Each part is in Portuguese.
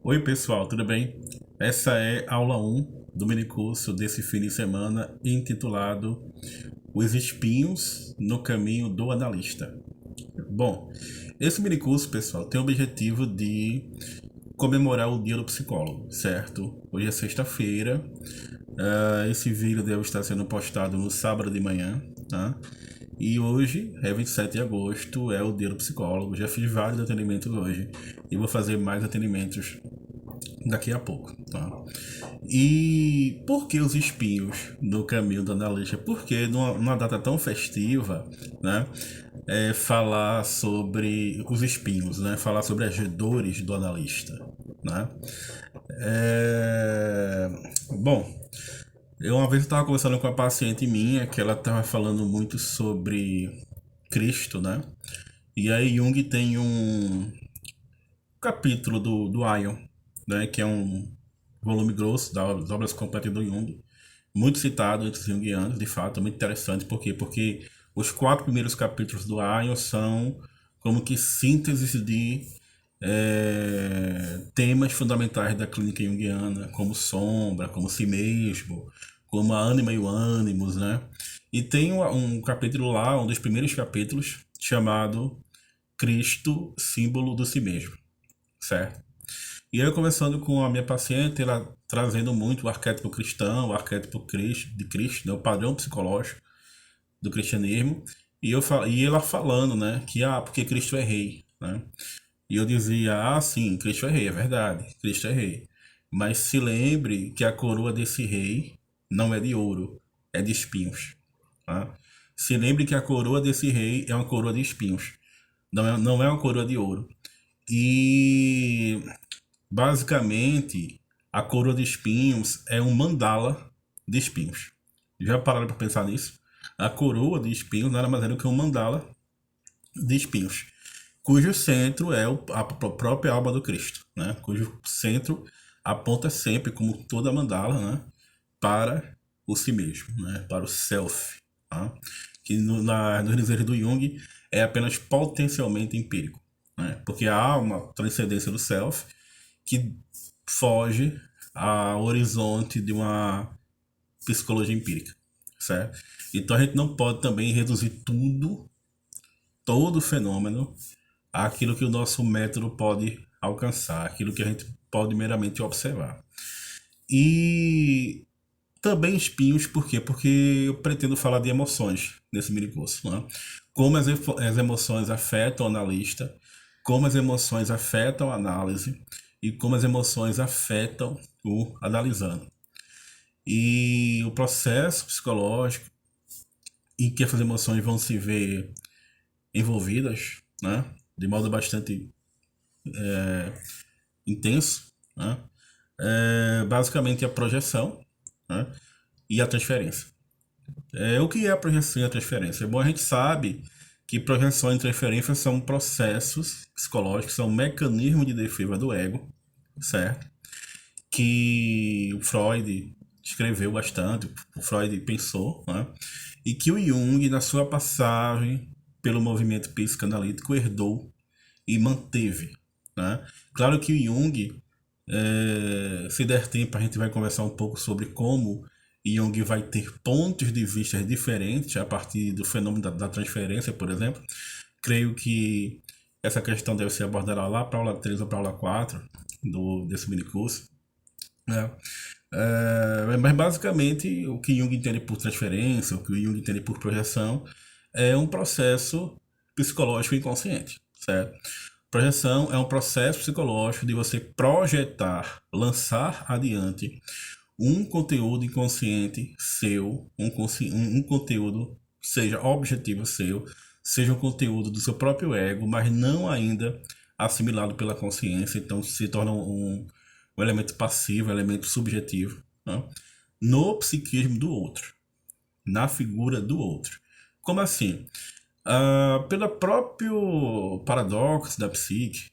Oi pessoal, tudo bem? Essa é a aula 1 do minicurso desse fim de semana intitulado Os Espinhos no Caminho do Analista. Bom, esse minicurso, pessoal, tem o objetivo de comemorar o Dia do Psicólogo, certo? Hoje é sexta-feira, esse vídeo deve estar sendo postado no sábado de manhã, tá? E hoje é 27 de agosto, é o Dia do Psicólogo. Já fiz vários atendimentos hoje e vou fazer mais atendimentos daqui a pouco, tá? E por que os espinhos no caminho do analista? Porque numa data tão festiva, né? Falar sobre os espinhos, né? Falar sobre as dores do analista, né? É... Bom, eu uma vez estava conversando com uma paciente minha que ela estava falando muito sobre Cristo, né? E aí Jung tem um capítulo do Ion, né? Que é um volume grosso das obras completas do Jung, muito citado entre os jungianos, de fato, muito interessante. Por quê? Porque os 4 primeiros capítulos do Ion são como que sínteses de temas fundamentais da clínica junguiana, como sombra, como si mesmo, como a ânima e o ânimos, né? E tem um capítulo lá, um dos primeiros capítulos, chamado Cristo, símbolo do si mesmo, certo? E eu conversando com a minha paciente, ela trazendo muito o arquétipo cristão, o arquétipo de Cristo, né, o padrão psicológico do cristianismo, e ela falando, né, que porque Cristo é rei, né? E eu dizia, sim, Cristo é rei, é verdade, Cristo é rei. Mas se lembre que a coroa desse rei não é de ouro, é de espinhos, tá? Se lembre que a coroa desse rei é uma coroa de espinhos, não é uma coroa de ouro. E basicamente, a coroa de espinhos é um mandala de espinhos. Já pararam para pensar nisso? A coroa de espinhos nada mais é do que um mandala de espinhos, cujo centro é a própria alma do Cristo, né? Cujo centro aponta sempre, como toda mandala, né? Para o si mesmo, né? Para o self, tá? Que nos dizeres do Jung é apenas potencialmente empírico, né? Porque há uma transcendência do self que foge ao horizonte de uma psicologia empírica, certo? Então a gente não pode também reduzir todo fenômeno, àquilo que o nosso método pode alcançar, aquilo que a gente pode meramente observar. E também espinhos, por quê? Porque eu pretendo falar de emoções nesse mini curso, né? Como as emoções afetam o analista, como as emoções afetam a análise e como as emoções afetam o analisando. E o processo psicológico em que essas emoções vão se ver envolvidas, né, de modo bastante intenso, né, basicamente a projeção, né, e a transferência. O que é a projeção e a transferência? Bom, a gente sabe que projeção e transferência são processos psicológicos, são mecanismos de defesa do ego, certo? Que o Freud escreveu bastante, o Freud pensou, né? E que o Jung, na sua passagem pelo movimento psicanalítico, herdou e manteve, né? Claro que o Jung, se der tempo, a gente vai conversar um pouco sobre como Jung vai ter pontos de vista diferentes a partir do fenômeno da transferência, por exemplo. Creio que essa questão deve ser abordada lá para a aula 3 ou para a aula 4 desse minicurso, né? Mas basicamente o que Jung entende por transferência, o que Jung entende por projeção, é um processo psicológico inconsciente, certo? Projeção é um processo psicológico de você projetar, lançar adiante um conteúdo inconsciente seu, um conteúdo, seja objetivo seu, seja um conteúdo do seu próprio ego, mas não ainda assimilado pela consciência, então se torna um elemento passivo, um elemento subjetivo, né, no psiquismo do outro, na figura do outro. Como assim? Pelo próprio paradoxo da psique,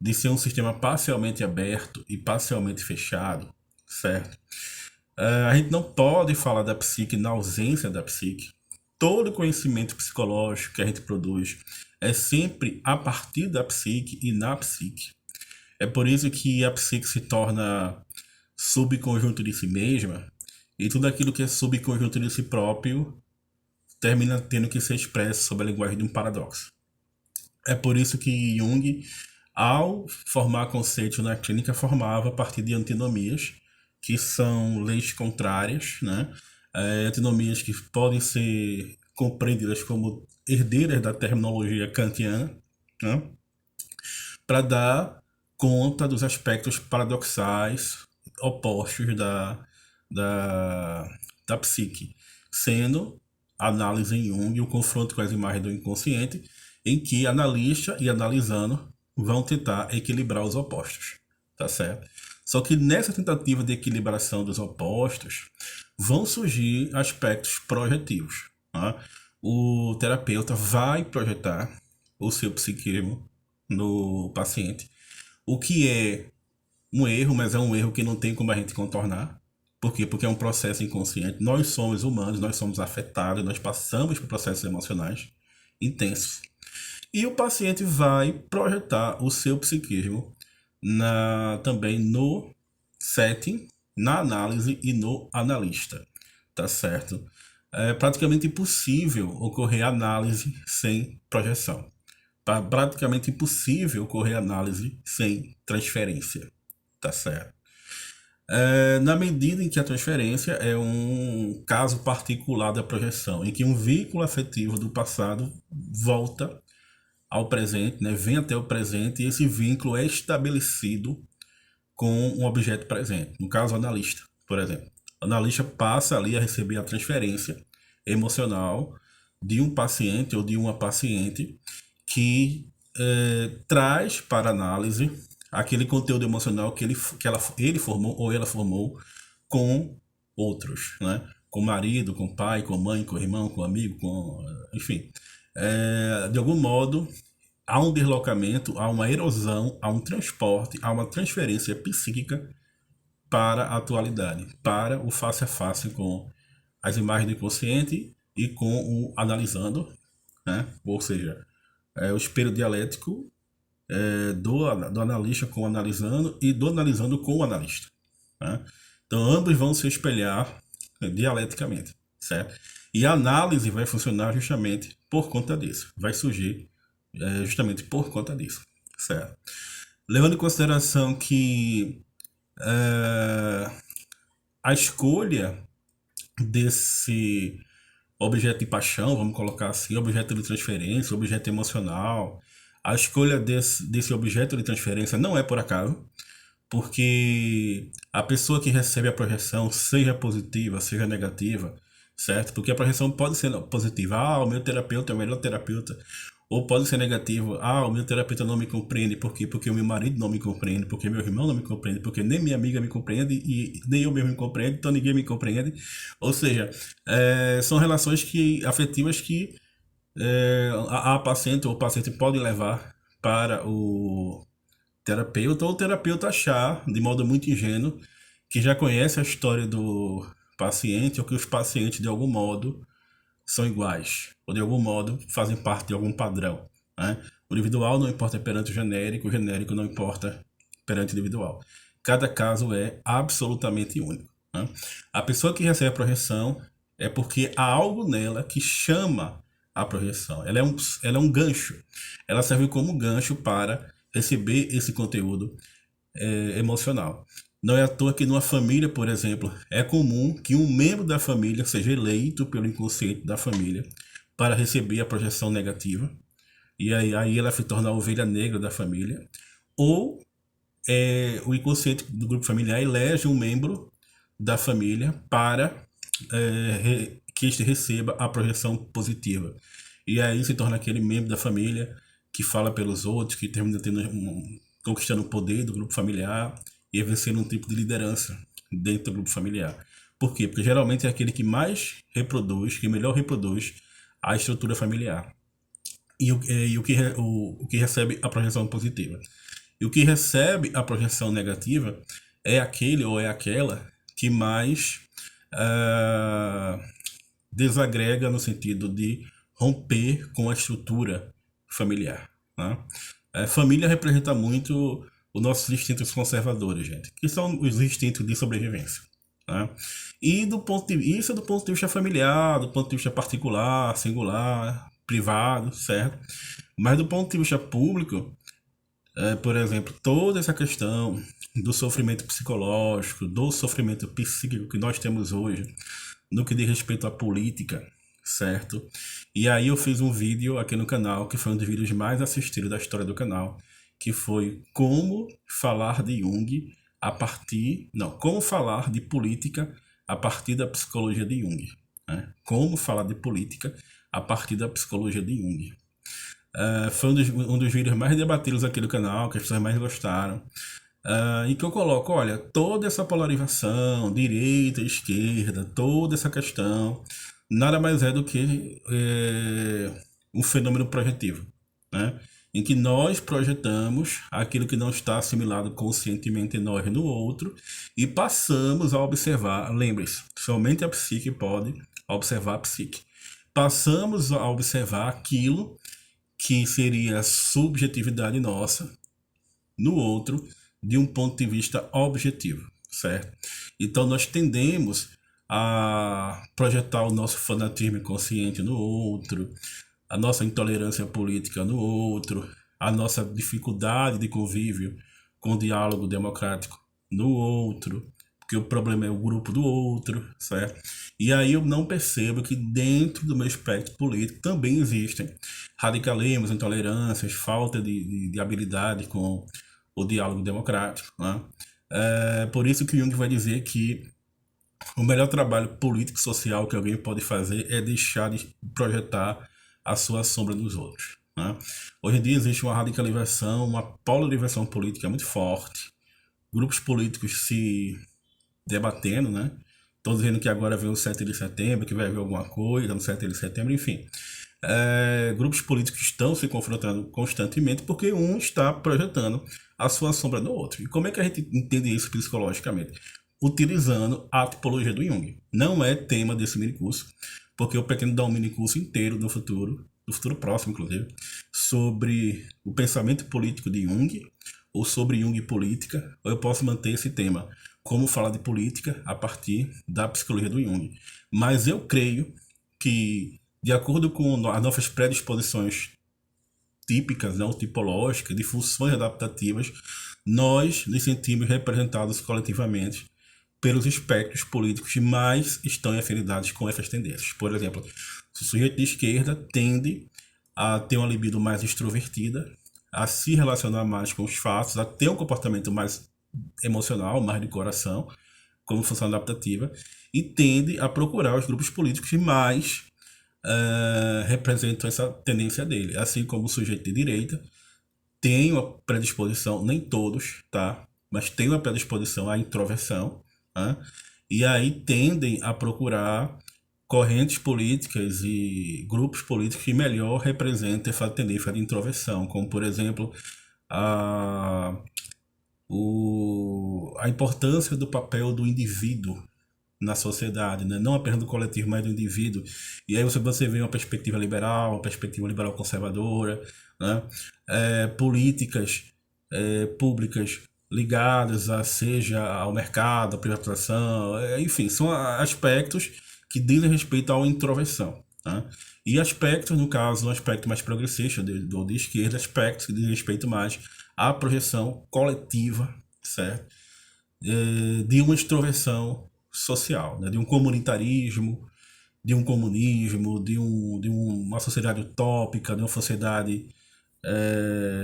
de ser um sistema parcialmente aberto e parcialmente fechado, certo? A gente não pode falar da psique na ausência da psique. Todo conhecimento psicológico que a gente produz é sempre a partir da psique e na psique. É por isso que a psique se torna subconjunto de si mesma, e tudo aquilo que é subconjunto de si próprio termina tendo que ser expresso sob a linguagem de um paradoxo. É por isso que Jung, ao formar conceitos na clínica, formava a partir de antinomias, que são leis contrárias, né? Antinomias que podem ser compreendidas como herdeiras da terminologia kantiana, né? Para dar conta dos aspectos paradoxais opostos da, da psique, sendo a análise em Jung o confronto com as imagens do inconsciente, em que analista e analisando vão tentar equilibrar os opostos, tá certo? Só que nessa tentativa de equilibração dos opostos vão surgir aspectos projetivos, tá? O terapeuta vai projetar o seu psiquismo no paciente, o que é um erro, mas é um erro que não tem como a gente contornar. Por quê? Porque é um processo inconsciente. Nós somos humanos, nós somos afetados, nós passamos por processos emocionais intensos. E o paciente vai projetar o seu psiquismo também no setting, na análise e no analista, tá certo? É praticamente impossível ocorrer análise sem projeção. Praticamente impossível ocorrer análise sem transferência, tá certo? Na medida em que a transferência é um caso particular da projeção, em que um vínculo afetivo do passado volta ao presente, né, vem até o presente, e esse vínculo é estabelecido com um objeto presente. No caso, o analista, por exemplo. O analista passa ali a receber a transferência emocional de um paciente ou de uma paciente que traz para análise aquele conteúdo emocional que ele formou ou ela formou com outros, né? Com o marido, com o pai, com a mãe, com o irmão, com o amigo, enfim. De algum modo, há um deslocamento, há uma erosão, há um transporte, há uma transferência psíquica para a atualidade, para o face a face com as imagens do inconsciente e com o analisando, né? Ou seja, o espelho dialético do analista com o analisando e do analisando com o analista, né? Então, ambos vão se espelhar dialeticamente, certo? E a análise vai funcionar justamente por conta disso, vai surgir justamente por conta disso, certo? Levando em consideração que a escolha desse objeto de paixão, vamos colocar assim, objeto de transferência, objeto emocional, a escolha desse objeto de transferência não é por acaso, porque a pessoa que recebe a projeção, seja positiva, seja negativa, certo? Porque a projeção pode ser positiva, o meu terapeuta é o melhor terapeuta, ou pode ser negativo, o meu terapeuta não me compreende, por quê? Porque o meu marido não me compreende, porque meu irmão não me compreende, porque nem minha amiga me compreende e nem eu mesmo me compreendo, então ninguém me compreende. Ou seja, são relações afetivas que a paciente ou o paciente pode levar para o terapeuta, ou o terapeuta achar, de modo muito ingênuo, que já conhece a história do paciente, ou que os pacientes, de algum modo, são iguais, ou de algum modo fazem parte de algum padrão, né? O individual não importa perante o genérico não importa perante o individual. Cada caso é absolutamente único, né? A pessoa que recebe a projeção é porque há algo nela que chama a projeção. Ela é um gancho. Ela serve como gancho para receber esse conteúdo emocional. Não é à toa que numa família, por exemplo, é comum que um membro da família seja eleito pelo inconsciente da família para receber a projeção negativa, e aí ela se torna a ovelha negra da família, ou o inconsciente do grupo familiar elege um membro da família para que este receba a projeção positiva. E aí se torna aquele membro da família que fala pelos outros, que termina conquistando o poder do grupo familiar e exercendo um tipo de liderança dentro do grupo familiar. Por quê? Porque geralmente é aquele que mais reproduz, que melhor reproduz a estrutura familiar. E o que recebe a projeção positiva. E o que recebe a projeção negativa é aquele ou é aquela que mais desagrega no sentido de romper com a estrutura familiar, né? Família representa muito os nossos instintos conservadores, gente, que são os instintos de sobrevivência. Né? E isso é do ponto de vista familiar, do ponto de vista particular, singular, privado, certo? Mas do ponto de vista público, por exemplo, toda essa questão do sofrimento psicológico, do sofrimento psíquico que nós temos hoje, no que diz respeito à política, certo? E aí eu fiz um vídeo aqui no canal, que foi um dos vídeos mais assistidos da história do canal, que foi como falar de Jung a partir... Não, como falar de política a partir da psicologia de Jung. Né? Como falar de política a partir da psicologia de Jung. Foi um dos vídeos mais debatidos aqui do canal, que as pessoas mais gostaram. E que eu coloco, olha, toda essa polarização, direita, esquerda, toda essa questão, nada mais é do que um fenômeno projetivo, né? Em que nós projetamos aquilo que não está assimilado conscientemente em nós no outro e passamos a observar, lembre-se, somente a psique pode observar a psique. Passamos a observar aquilo que seria a subjetividade nossa no outro de um ponto de vista objetivo, certo? Então nós tendemos a projetar o nosso fanatismo inconsciente no outro, a nossa intolerância política no outro, a nossa dificuldade de convívio com o diálogo democrático no outro, porque o problema é o grupo do outro, certo? E aí eu não percebo que dentro do meu espectro político também existem radicalismos, intolerâncias, falta de habilidade com o diálogo democrático, né? Por isso que Jung vai dizer que o melhor trabalho político e social que alguém pode fazer é deixar de projetar a sua sombra nos outros, né? Hoje em dia existe uma radicalização, uma polarização política muito forte, grupos políticos se debatendo, né? Estão dizendo que agora vem o 7 de setembro, que vai haver alguma coisa no 7 de setembro, enfim. Grupos políticos estão se confrontando constantemente porque um está projetando a sua sombra no outro. E como é que a gente entende isso psicologicamente? Utilizando a tipologia do Jung. Não é tema desse minicurso, porque eu pretendo dar um minicurso inteiro no futuro próximo, inclusive, sobre o pensamento político de Jung, ou sobre Jung e política, ou eu posso manter esse tema, como falar de política a partir da psicologia do Jung. Mas eu creio que, de acordo com as nossas predisposições típicas, não tipológicas, de funções adaptativas, nós nos sentimos representados coletivamente pelos espectros políticos que mais estão em afinidades com essas tendências. Por exemplo, o sujeito de esquerda tende a ter uma libido mais extrovertida, a se relacionar mais com os fatos, a ter um comportamento mais emocional, mais de coração, como função adaptativa, e tende a procurar os grupos políticos que mais representam essa tendência dele. Assim como o sujeito de direita tem uma predisposição, nem todos, tá? Mas tem uma predisposição à introversão, né? E aí tendem a procurar correntes políticas e grupos políticos que melhor representem essa tendência de introversão, como, por exemplo, a importância do papel do indivíduo na sociedade, né? Não apenas do coletivo, mas do indivíduo. E aí você vê uma perspectiva liberal conservadora, né? Políticas públicas ligadas seja ao mercado, à privatização, enfim, são aspectos que dizem respeito à introversão, né? E aspectos, no caso, um aspecto mais progressista de esquerda, aspectos que dizem respeito mais à projeção coletiva, certo? De uma extroversão social, né? De um comunitarismo, de um comunismo, de uma sociedade utópica, de uma sociedade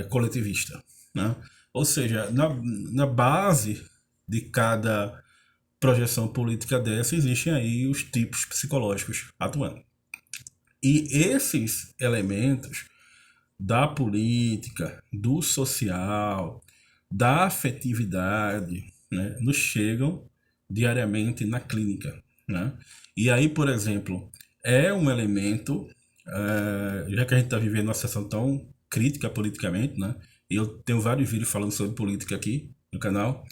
coletivista, né? Ou seja, na base de cada projeção política dessa, existem aí os tipos psicológicos atuando. E esses elementos da política, do social, da afetividade, né, nos chegam diariamente na clínica, né? E aí, por exemplo, é um elemento, já que a gente está vivendo uma situação tão crítica politicamente, né? E eu tenho vários vídeos falando sobre política aqui no canal.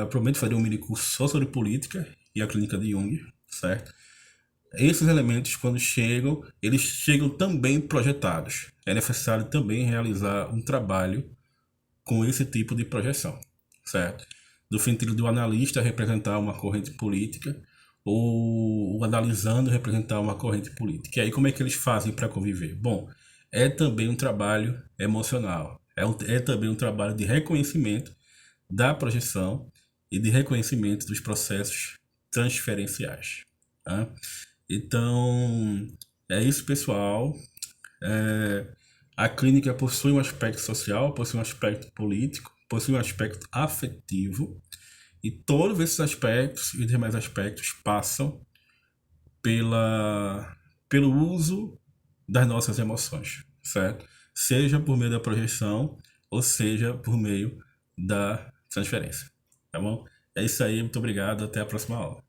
Provavelmente faria um mini curso só sobre política e a clínica de Jung, certo? Esses elementos, quando chegam, eles chegam também projetados. É necessário também realizar um trabalho com esse tipo de projeção, certo? Do sentido do analista representar uma corrente política ou o analisando representar uma corrente política. E aí como é que eles fazem para conviver? Bom, é também um trabalho emocional, é também um trabalho de reconhecimento da projeção e de reconhecimento dos processos transferenciais, tá? Então, é isso, pessoal. É, a clínica possui um aspecto social, possui um aspecto político, possui um aspecto afetivo, e todos esses aspectos e demais aspectos passam pelo uso das nossas emoções, certo? Seja por meio da projeção ou seja por meio da transferência, tá bom? É isso aí, muito obrigado, até a próxima aula.